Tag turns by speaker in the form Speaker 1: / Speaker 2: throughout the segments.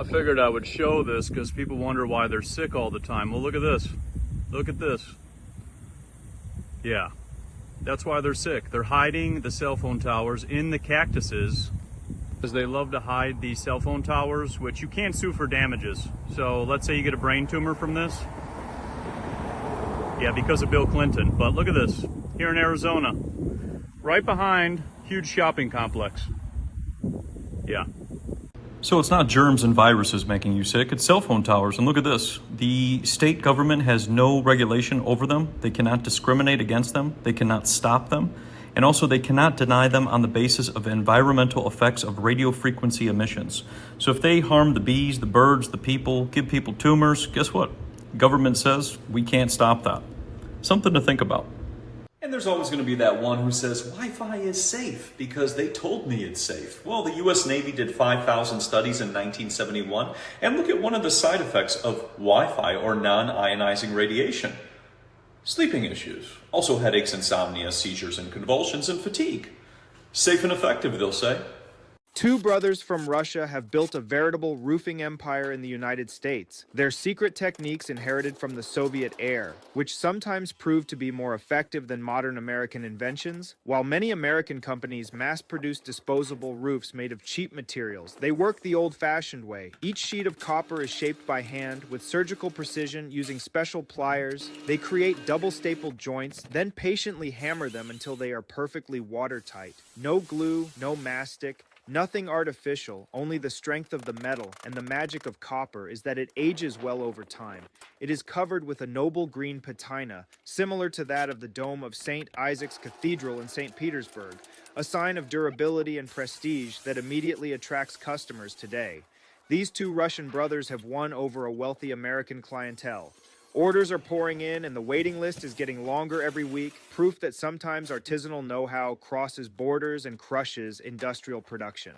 Speaker 1: I figured I would show this because people wonder why they're sick all the time. Well, look at this. Look at this. Yeah, that's why they're sick. They're hiding the cell phone towers in the cactuses because they love to hide the cell phone towers, which you can't sue for damages. So let's say you get a brain tumor from this. Yeah, because of Bill Clinton. But look at this, here in Arizona, right behind huge shopping complex. Yeah. So it's not germs and viruses making you sick, it's cell phone towers. And look at this. The state government has no regulation over them. They cannot discriminate against them. They cannot stop them. And also they cannot deny them on the basis of environmental effects of radio frequency emissions. So if they harm the bees, the birds, the people, give people tumors, guess what? Government says we can't stop that. Something to think about.
Speaker 2: And there's always going to be that one who says, Wi-Fi is safe because they told me it's safe. Well, the U.S. Navy did 5,000 studies in 1971, and look at one of the side effects of Wi-Fi or non-ionizing radiation. Sleeping issues, also headaches, insomnia, seizures and convulsions, and fatigue. Safe and effective, they'll say.
Speaker 3: Two brothers from Russia have built a veritable roofing empire in the United States. Their secret techniques inherited from the Soviet era, which sometimes proved to be more effective than modern American inventions. While many American companies mass-produce disposable roofs made of cheap materials, they work the old-fashioned way. Each sheet of copper is shaped by hand with surgical precision using special pliers. They create double-stapled joints, then patiently hammer them until they are perfectly watertight. No glue, no mastic. Nothing artificial, only the strength of the metal, and the magic of copper is that it ages well over time. It is covered with a noble green patina, similar to that of the dome of St. Isaac's Cathedral in St. Petersburg, a sign of durability and prestige that immediately attracts customers today. These two Russian brothers have won over a wealthy American clientele. Orders are pouring in and the waiting list is getting longer every week, proof that sometimes artisanal know-how crosses borders and crushes industrial production.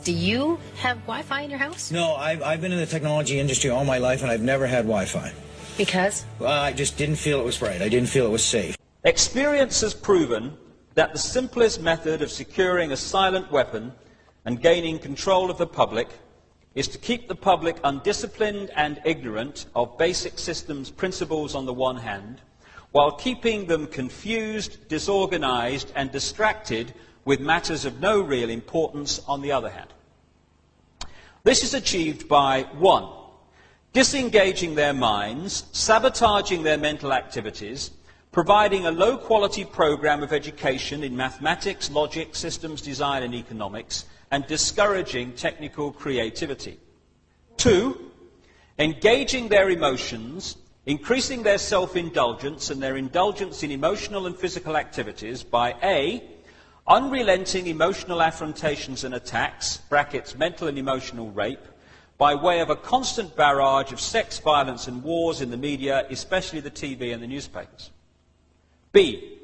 Speaker 4: Do you have Wi-Fi in your house?
Speaker 5: No, I've been in the technology industry all my life and I've never had Wi-Fi.
Speaker 4: Because?
Speaker 5: Well, I just didn't feel it was right. I didn't feel it was safe.
Speaker 6: Experience has proven that the simplest method of securing a silent weapon and gaining control of the public is to keep the public undisciplined and ignorant of basic systems principles on the one hand, while keeping them confused, disorganized, and distracted with matters of no real importance on the other hand. This is achieved by 1. Disengaging their minds, sabotaging their mental activities, providing a low-quality program of education in mathematics, logic, systems design and economics, and discouraging technical creativity. 2, engaging their emotions, increasing their self-indulgence and their indulgence in emotional and physical activities by A, unrelenting emotional affrontations and attacks, brackets mental and emotional rape, by way of a constant barrage of sex, violence and wars in the media, especially the TV and the newspapers. B,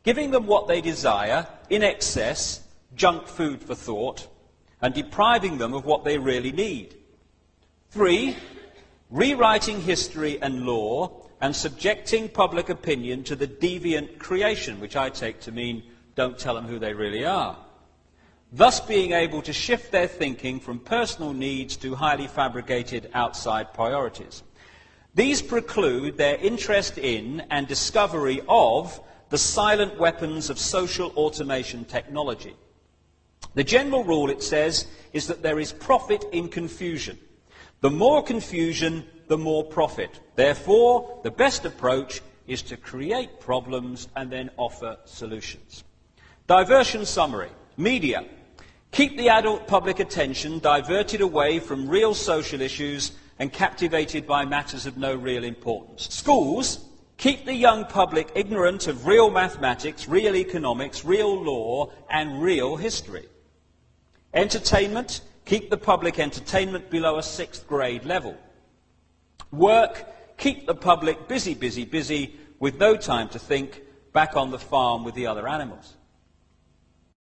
Speaker 6: giving them what they desire, in excess, junk food for thought, and depriving them of what they really need. 3, rewriting history and law and subjecting public opinion to the deviant creation, which I take to mean don't tell them who they really are. Thus being able to shift their thinking from personal needs to highly fabricated outside priorities. These preclude their interest in and discovery of the silent weapons of social automation technology. The general rule, it says, is that there is profit in confusion. The more confusion, the more profit. Therefore, the best approach is to create problems and then offer solutions. Diversion summary. Media. Keep the adult public attention diverted away from real social issues and captivated by matters of no real importance. Schools. Keep the young public ignorant of real mathematics, real economics, real law, and real history. Entertainment. Keep the public entertainment below a 6th grade level. Work. Keep the public busy, busy, busy, with no time to think, back on the farm with the other animals.